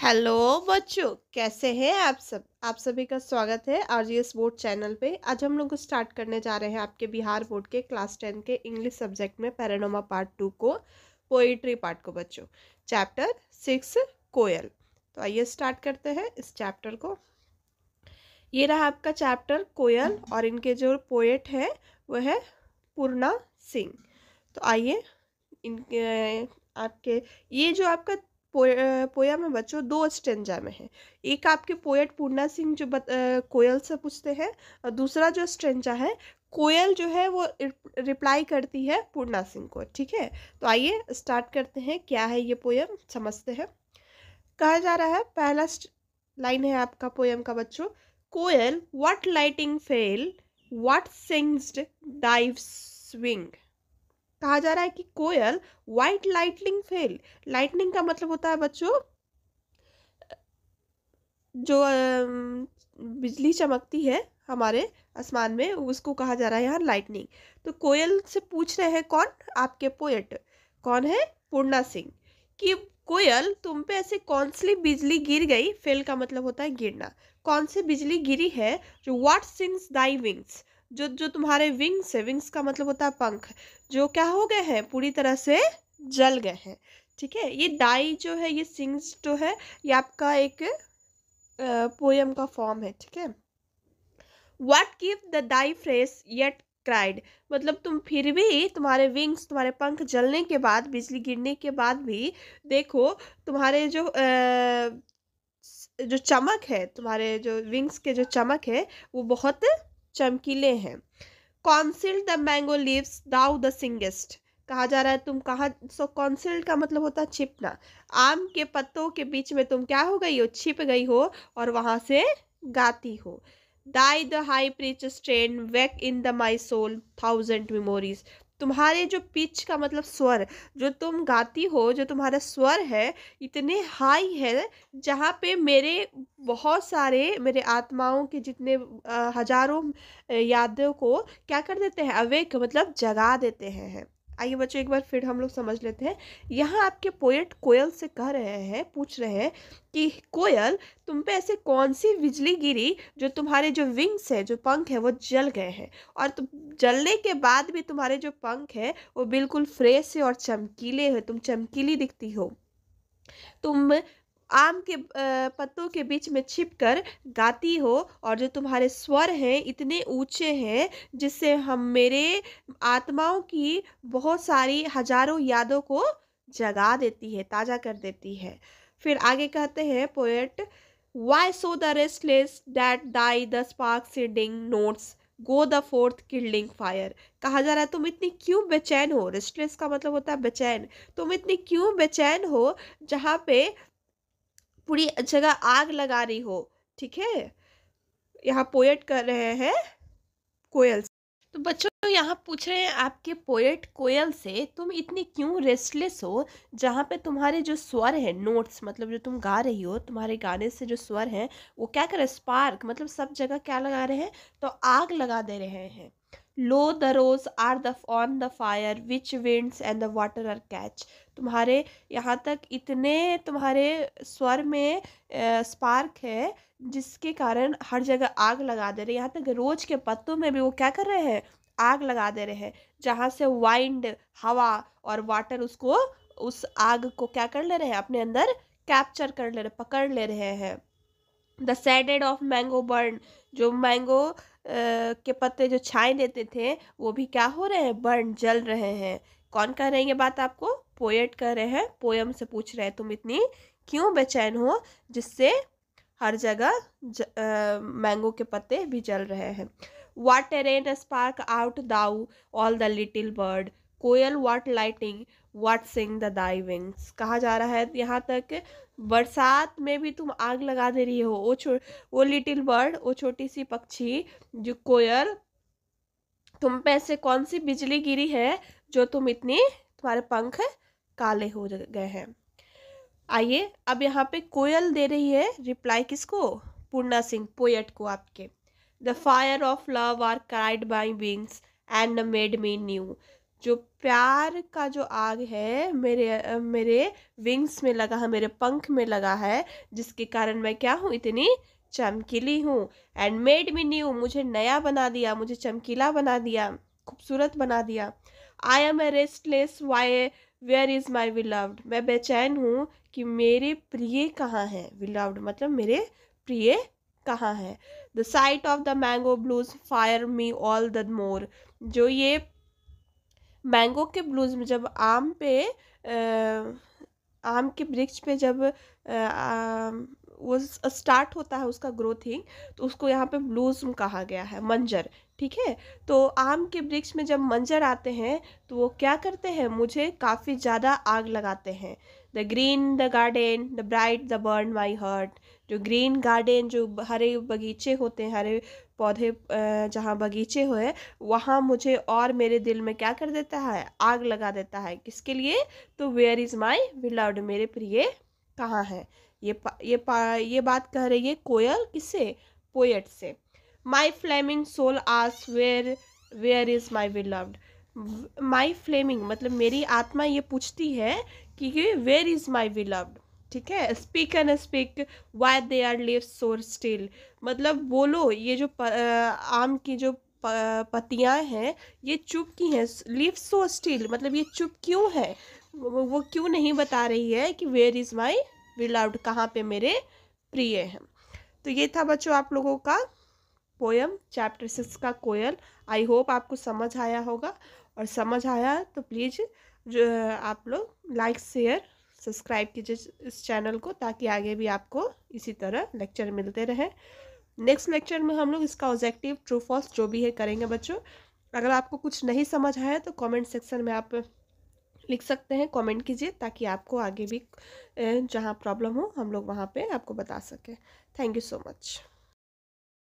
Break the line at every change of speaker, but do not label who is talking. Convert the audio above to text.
Hello बच्चों, कैसे हैं आप सब। आप सभी का स्वागत है आरजीएस बोर्ड चैनल पे। आज हम लोग स्टार्ट करने जा रहे हैं आपके बिहार बोर्ड के क्लास 10 के इंग्लिश सब्जेक्ट में पैरानोमा पार्ट 2 को, पोइट्री पार्ट को बच्चों, चैप्टर 6 कोयल। तो आइए स्टार्ट करते हैं इस चैप्टर को। ये रहा आपका चैप्टर कोयल और इनके जो पोएट है वो है पूर्णा सिंह। तो आइए इनके आपके ये जो आपका पोयम है बच्चों, दो स्टेंजा में है। एक आपके पोएट पूर्णा सिंह जो कोयल से पूछते हैं, और दूसरा जो स्टेंजा है कोयल जो है वो रिप्लाई करती है पूर्णा सिंह को। ठीक है, तो आइए स्टार्ट करते हैं। क्या है ये पोयम समझते हैं। कहा जा रहा है, पहला लाइन है आपका पोयम का बच्चों। Koel what lighting fell, what sings dive swing. कहा जा रहा है कि कोयल व्हाइट लाइटनिंग फेल। लाइटनिंग का मतलब होता है बच्चों जो बिजली चमकती है हमारे आसमान में, उसको कहा जा रहा है यहाँ लाइटनिंग। तो कोयल से पूछ रहे हैं कौन, आपके पोएट कौन है, पूर्णा सिंह, कि कोयल तुम पे ऐसे कौन सी बिजली गिर गई। फेल का मतलब होता है गिरना। कौन सी बिजली गिरी है जो व्हाट सिंग्स दाई विंग्स, जो जो तुम्हारे विंग्स है, विंग्स का मतलब होता है पंख, जो क्या हो गए हैं, पूरी तरह से जल गए हैं। ठीक है, ये डाई जो है, ये सिंग्स जो है, ये आपका एक पोयम का फॉर्म है। ठीक है, what give the die fresh yet cried, मतलब तुम फिर भी तुम्हारे विंग्स, तुम्हारे पंख जलने के बाद, बिजली गिरने के बाद भी देखो तुम्हारे जो चमक है, तुम्हारे जो विंग्स के जो चमक है वो बहुत चमकीले हैं। Concealed the mango leaves though the singest. कहा जा रहा है तुम कहा, सो कॉन्सिल्ड का मतलब होता है छिपना। आम के पत्तों के बीच में तुम क्या हो गई हो, छिप गई हो और वहां से गाती हो। Die the high pitch strain wake in the my soul thousand memories. तुम्हारे जो पिच का मतलब स्वर, जो तुम गाती हो, जो तुम्हारा स्वर है इतने हाई है, जहाँ पे मेरे बहुत सारे, मेरे आत्माओं के जितने हजारों यादों को क्या कर देते हैं, अवेक मतलब जगा देते हैं। आइए बच्चों एक बार फिर हम लोग समझ लेते हैं। यहाँ आपके पोएट कोयल से कह रहे हैं, पूछ रहे हैं कि कोयल तुम पे ऐसे कौन सी बिजली गिरी जो तुम्हारे जो विंग्स है, जो पंख है वो जल गए हैं, और तुम जलने के बाद भी तुम्हारे जो पंख है वो बिल्कुल फ्रेश है और चमकीले है, तुम चमकीली दिखती हो। तुम आम के पत्तों के बीच में छिपकर गाती हो, और जो तुम्हारे स्वर हैं इतने ऊंचे हैं जिससे हम मेरे आत्माओं की बहुत सारी हजारों यादों को जगा देती है, ताजा कर देती है। फिर आगे कहते हैं poet, why so the restless that die the spark seeding notes go the forth kindling fire. कहा जा रहा है तुम इतनी क्यों बेचैन हो। रेस्टलेस का मतलब होता है बेचैन। तुम इतनी क्यों बेचैन हो जहाँ पे पूरी जगह आग लगा रही हो। ठीक है, यहाँ पोएट कर रहे हैं कोयल से। तो बच्चों यहाँ पूछ रहे हैं आपके पोएट कोयल से, तुम इतनी क्यों रेस्टलेस हो जहाँ पे तुम्हारे जो स्वर है, नोट्स मतलब जो तुम गा रही हो, तुम्हारे गाने से जो स्वर हैं वो क्या कर रहे हैं, स्पार्क मतलब सब जगह क्या लगा रहे हैं, तो आग लगा दे रहे हैं। Lo the rose are the on the fire which winds and the water are catch. तुम्हारे यहाँ तक इतने तुम्हारे स्वर में स्पार्क है जिसके कारण हर जगह आग लगा दे रहे हैं। यहाँ तक रोज के पत्तों में भी वो क्या कर रहे हैं, आग लगा दे रहे हैं, जहाँ से वाइंड हवा और वाटर उसको, उस आग को क्या कर ले रहे हैं, अपने अंदर कैप्चर कर ले रहे, पकड़ ले रहे हैं। The shaded of mango burn, जो मैंगो के पत्ते जो छाए देते थे वो भी क्या हो रहे हैं, बर्न जल रहे हैं। कौन कह रहे हैं ये बात आपको, पोएट कह रहे हैं। पोयम से पूछ रहे हैं तुम इतनी क्यों बेचैन हो जिससे हर जगह मैंगो के पत्ते भी जल रहे हैं। What rain spark out though all the little bird koel what lighting what sing the thy wings. कहा जा रहा है यहाँ तक बरसात में भी तुम आग लगा दे रही हो। वो लिटिल बर्ड, वो छोटी सी पक्षी जो कोयल, तुम पे से कौन सी बिजली गिरी है जो तुम इतनी, तुम्हारे पंख काले हो गए हैं। आइए अब यहाँ पे कोयल दे रही है रिप्लाई किसको, पूर्णा सिंह पोएट को आपके। The fire of love are cried by wings and made me new. जो प्यार का जो आग है मेरे विंग्स में लगा है, मेरे पंख में लगा है, जिसके कारण मैं क्या हूँ, इतनी चमकीली हूँ। एंड मेड मी न्यू, मुझे नया बना दिया, मुझे चमकीला बना दिया, खूबसूरत बना दिया। I am a restless why where is my beloved, मैं बेचैन हूँ कि मेरे प्रिय कहाँ हैं। विलव्ड मतलब मेरे प्रिय कहाँ है। The site of the mango blues fire me all the more, जो ये मैंगो के ब्लूज में जब आम के वृक्ष पे जब वो स्टार्ट होता है उसका ग्रोथिंग, तो उसको यहाँ पे ब्लूज्म कहा गया है, मंजर। ठीक है, तो आम के वृक्ष में जब मंजर आते हैं तो वो क्या करते हैं, मुझे काफ़ी ज़्यादा आग लगाते हैं। The green the garden the bright the burn my heart, जो ग्रीन गार्डन, जो हरे बगीचे होते हैं, हरे पौधे, जहाँ बगीचे हुए वहाँ मुझे और मेरे दिल में क्या कर देता है, आग लगा देता है। किसके लिए, तो वेयर इज़ माई बिलव्ड, मेरे प्रिय कहाँ है। ये बात कह रही है कोयल, किससे, पोएट से। My flaming soul ask where is my beloved, my flaming मतलब मेरी आत्मा ये पूछती है कि वेयर इज़ माई बिलव्ड। ठीक है, speak and speak why they are live so still, मतलब बोलो, ये जो आम की जो पत्तियां हैं ये चुप की हैं। लिव सो स्टिल मतलब ये चुप क्यों है, वो क्यों नहीं बता रही है कि वेयर इज़ माई बिलव्ड, कहाँ पे मेरे प्रिय हैं। तो ये था बच्चों आप लोगों का पोयम चैप्टर 6 का कोयल। आई होप आपको समझ आया होगा, और समझ आया तो प्लीज़ जो आप लोग लाइक शेयर सब्सक्राइब कीजिए इस चैनल को, ताकि आगे भी आपको इसी तरह लेक्चर मिलते रहें। नेक्स्ट लेक्चर में हम लोग इसका ऑब्जेक्टिव ट्रू फॉल्स जो भी है करेंगे बच्चों। अगर आपको कुछ नहीं समझ आया तो कमेंट सेक्शन में आप लिख सकते हैं, कमेंट कीजिए, ताकि आपको आगे भी जहाँ प्रॉब्लम हो हम लोग वहाँ पे आपको बता सकें। Thank you so much.